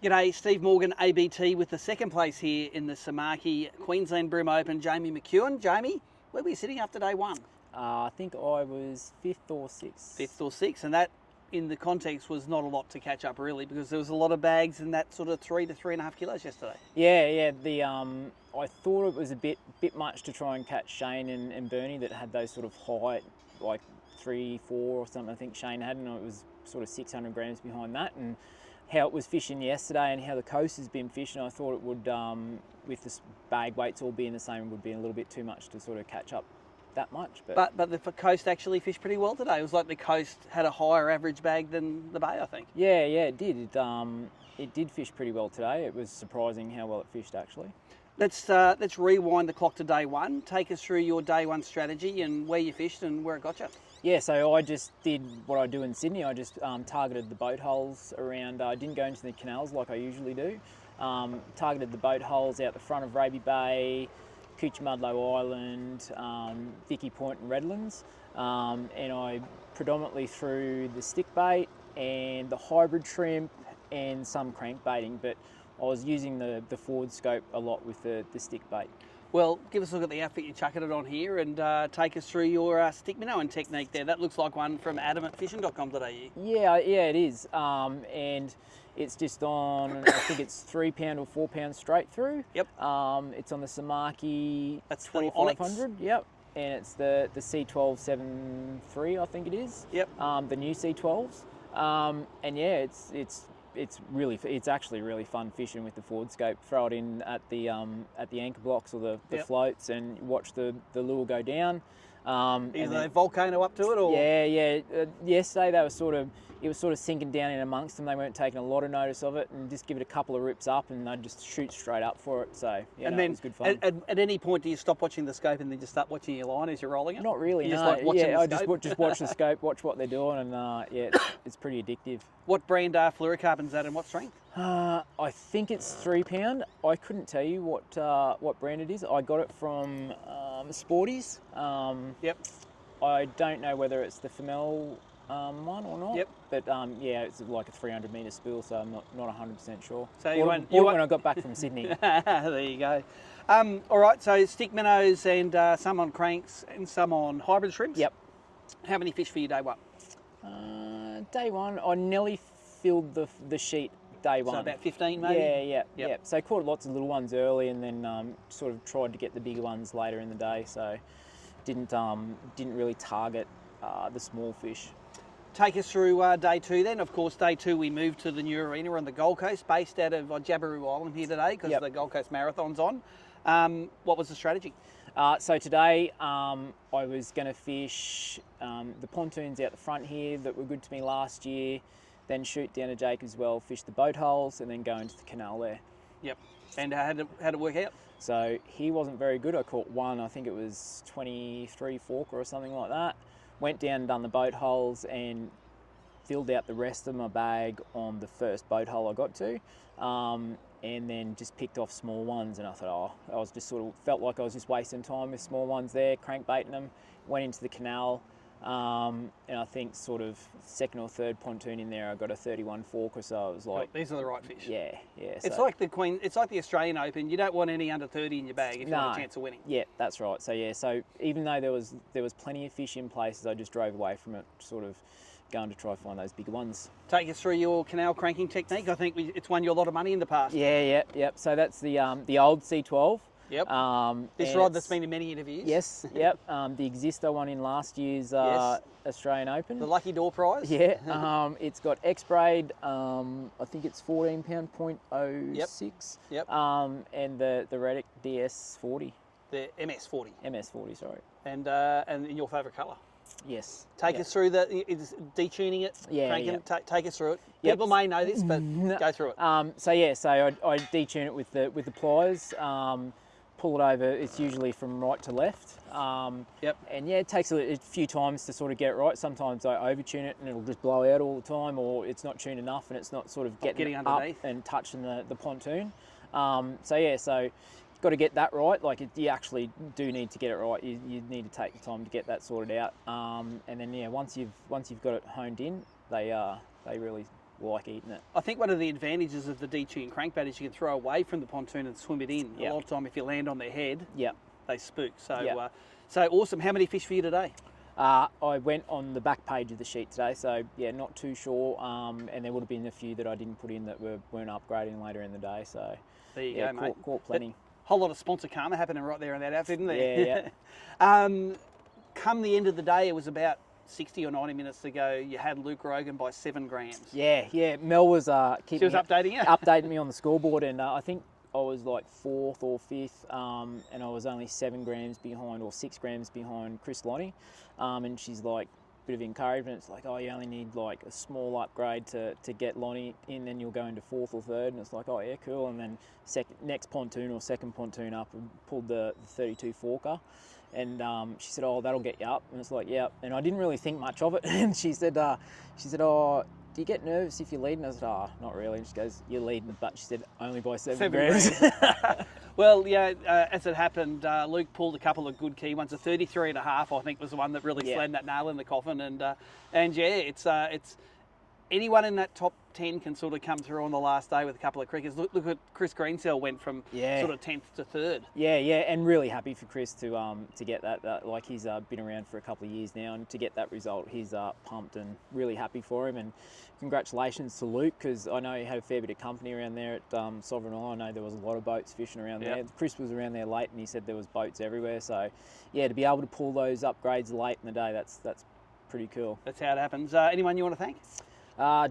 G'day, Steve Morgan, ABT, with the second place here in the Samaki Queensland BREAM Open. Jamie McKeown. Jamie, where were you sitting after day one? I think I was fifth or sixth. Fifth or sixth, and that, in the context, was not a lot to catch up really, because there was a lot of bags in that sort of 3 to 3.5 kilos yesterday. Yeah. I thought it was a bit much to try and catch Shane and Bernie that had those sort of high, like 3, 4 or something. I think Shane had, and it was sort of 600 grams behind that. And how it was fishing yesterday and how the coast has been fishing, I thought it would, with the bag weights all being the same, would be a little bit too much to sort of catch up that much. But the coast actually fished pretty well today. It was like the coast had a higher average bag than the bay, I think. Yeah, it did. It did fish pretty well today. It was surprising how well it fished actually. Let's rewind the clock to day one. Take us through your day one strategy and where you fished and where it got you. Yeah, so I just did what I do in Sydney. I just targeted the boat holes around. I didn't go into the canals like I usually do. Targeted the boat holes out the front of Raby Bay, Coochie-Mudlow Island, Vicky Point and Redlands. And I predominantly threw the stick bait and the hybrid shrimp and some crankbaiting, but I was using the forward scope a lot with the stick bait. Well, give us a look at the outfit you're chucking it on here and take us through your stick minnow technique there. That looks like one from adamantfishing.com.au. Yeah, it is. And it's just on, I think it's 3 pound or 4 pound straight through. Yep. It's on the Samaki. That's 2500. Yep. And it's the C1273, I think it is. Yep. The new C12s. And yeah, it's actually really fun fishing with the forward scope. Throw it in at the anchor blocks or the floats and watch the lure go down. Is there a volcano up to it, or? Yeah. Yesterday it was sort of sinking down in amongst them. They weren't taking a lot of notice of it, and just give it a couple of rips up, and they'd just shoot straight up for it. So yeah, it was good fun. At any point, do you stop watching the scope and then just start watching your line as you're rolling it? Not really. You no. just like watching the I scope? just watch the scope, watch what they're doing, and it's pretty addictive. What brand fluorocarbon's that and what strength? I think it's 3 pound. I couldn't tell you what brand it is. I got it from Sporties. Yep. I don't know whether it's the Femel one or not. Yep. But yeah, it's like a 300 metre spool, so I'm not 100% sure. So bought it when I got back from Sydney. There you go. All right, so stick minnows and some on cranks and some on hybrid shrimps. Yep. How many fish for you day one? Day one, I nearly filled the sheet day one. So about 15 maybe? Yeah. So caught lots of little ones early, and then sort of tried to get the bigger ones later in the day. So didn't really target the small fish. Take us through day two then. Of course, day two we moved to the new arena on the Gold Coast, based out of Jabiru Island here today, because the Gold Coast Marathon's on. What was the strategy? So today I was going to fish the pontoons out the front here that were good to me last year, then shoot down to Jake as well, fish the boat holes, and then go into the canal there. Yep. And how'd it work out? So he wasn't very good. I caught one, I think it was 23 forker or something like that. Went down and done the boat holes and filled out the rest of my bag on the first boat hole I got to. And then just picked off small ones, and I thought, I was just sort of felt like I was just wasting time with small ones there, crankbaiting them. Went into the canal, and I think sort of second or third pontoon in there, I got a 31 forker, so I was like, these are the right fish. Yeah. It's like the Australian Open. You don't want any under 30 in your bag if you want a chance of winning. Yeah, that's right. So even though there was plenty of fish in places, I just drove away from it, sort of going to try find those bigger ones. Take us through your canal cranking technique. I think it's won you a lot of money in the past. Yep. So that's the old C12. Yep. This rod that's been in many interviews. Yes. Yep. The Existo one in last year's Australian Open. The Lucky Door prize. Yeah. It's got X-braid. I think it's 14 pound .06. Yep. And the Reddick DS40. The MS40. MS40. Sorry. And in your favourite colour. Yes. Take us through detuning it, cranking it. Take us through it. Yep. People may know this, but go through it. So I detune it with the pliers. Pull it over. It's usually from right to left. Yep. And yeah, it takes a few times to sort of get it right. Sometimes I overtune it and it'll just blow out all the time, or it's not tuned enough and it's not sort of getting underneath up and touching the pontoon. So got to get that right. Like you actually do need to get it right. You need to take the time to get that sorted out. And then once you've got it honed in, they really like eating it. I think one of the advantages of the detuned crankbait is you can throw away from the pontoon and swim it in. Yep. A lot of time, if you land on their head, Yep. they spook. So, Yep. So awesome. How many fish for you today? I went on the back page of the sheet today, so yeah, not too sure. And there would have been a few that I didn't put in that weren't upgrading later in the day. So There you yeah, go, mate. Caught plenty. Whole lot of sponsor karma happening right there in that outfit, isn't there? Yeah, Come the end of the day, it was about 60 or 90 minutes to go. You had Luke Rogan by 7 grams. Yeah. Mel was She was updating you? updating me on the scoreboard, and I think I was like 4th or 5th, and I was only 7 grams behind or 6 grams behind Chris Lonnie, and she's like, bit of encouragement. It's like, oh, you only need like a small upgrade to get Lonnie in, then you'll go into 4th or 3rd, and it's like, oh yeah, cool. And then next pontoon or second pontoon up, and pulled the 32 forker, and she said, oh, that'll get you up, and it's like, yeah. And I didn't really think much of it, and she said, oh, do you get nervous if you're leading? I said, oh, not really. And she goes, you're leading, but she said, only by 7 grams. Well, yeah, as it happened, Luke pulled a couple of good key ones. A 33.5, I think, was the one that really slammed that nail in the coffin. And yeah, it's anyone in that top 10 can sort of come through on the last day with a couple of crickets. Look at Chris Greensell went from sort of 10th to 3rd. Yeah, and really happy for Chris to get that. Like, he's been around for a couple of years now, and to get that result, he's pumped and really happy for him. And congratulations to Luke, because I know he had a fair bit of company around there at Sovereign Isle. I know there was a lot of boats fishing around there. Chris was around there late, and he said there was boats everywhere. So yeah, to be able to pull those upgrades late in the day, that's pretty cool. That's how it happens. Anyone you want to thank?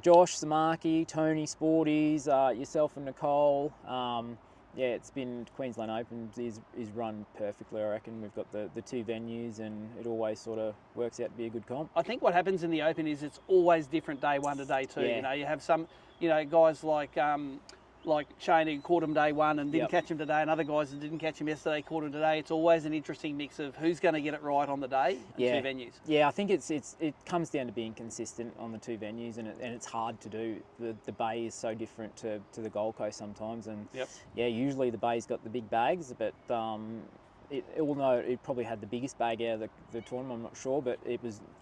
Josh, Samaki, Tony, Sporties, yourself and Nicole. Yeah, it's been Queensland Open is run perfectly, I reckon. We've got the 2 venues, and it always sort of works out to be a good comp. I think what happens in the Open is it's always different day 1 to day 2. Yeah. You know, you have some, guys like Shane who caught him day 1 and didn't catch him today, and other guys that didn't catch him yesterday caught him today. It's always an interesting mix of who's going to get it right on the day and 2 venues. Yeah, I think it comes down to being consistent on the 2 venues, and it's hard to do. The Bay is so different to the Gold Coast sometimes, and yeah, usually the Bay's got the big bags, but although it probably had the biggest bag out of the tournament, I'm not sure, but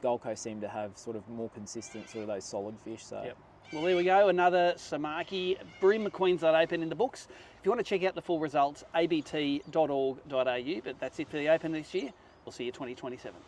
Gold Coast seemed to have sort of more consistent sort of those solid fish. So. Yep. Well, there we go, another Samaki BREAM Queensland Open in the books. If you want to check out the full results, abt.org.au, but that's it for the Open this year. We'll see you 2027.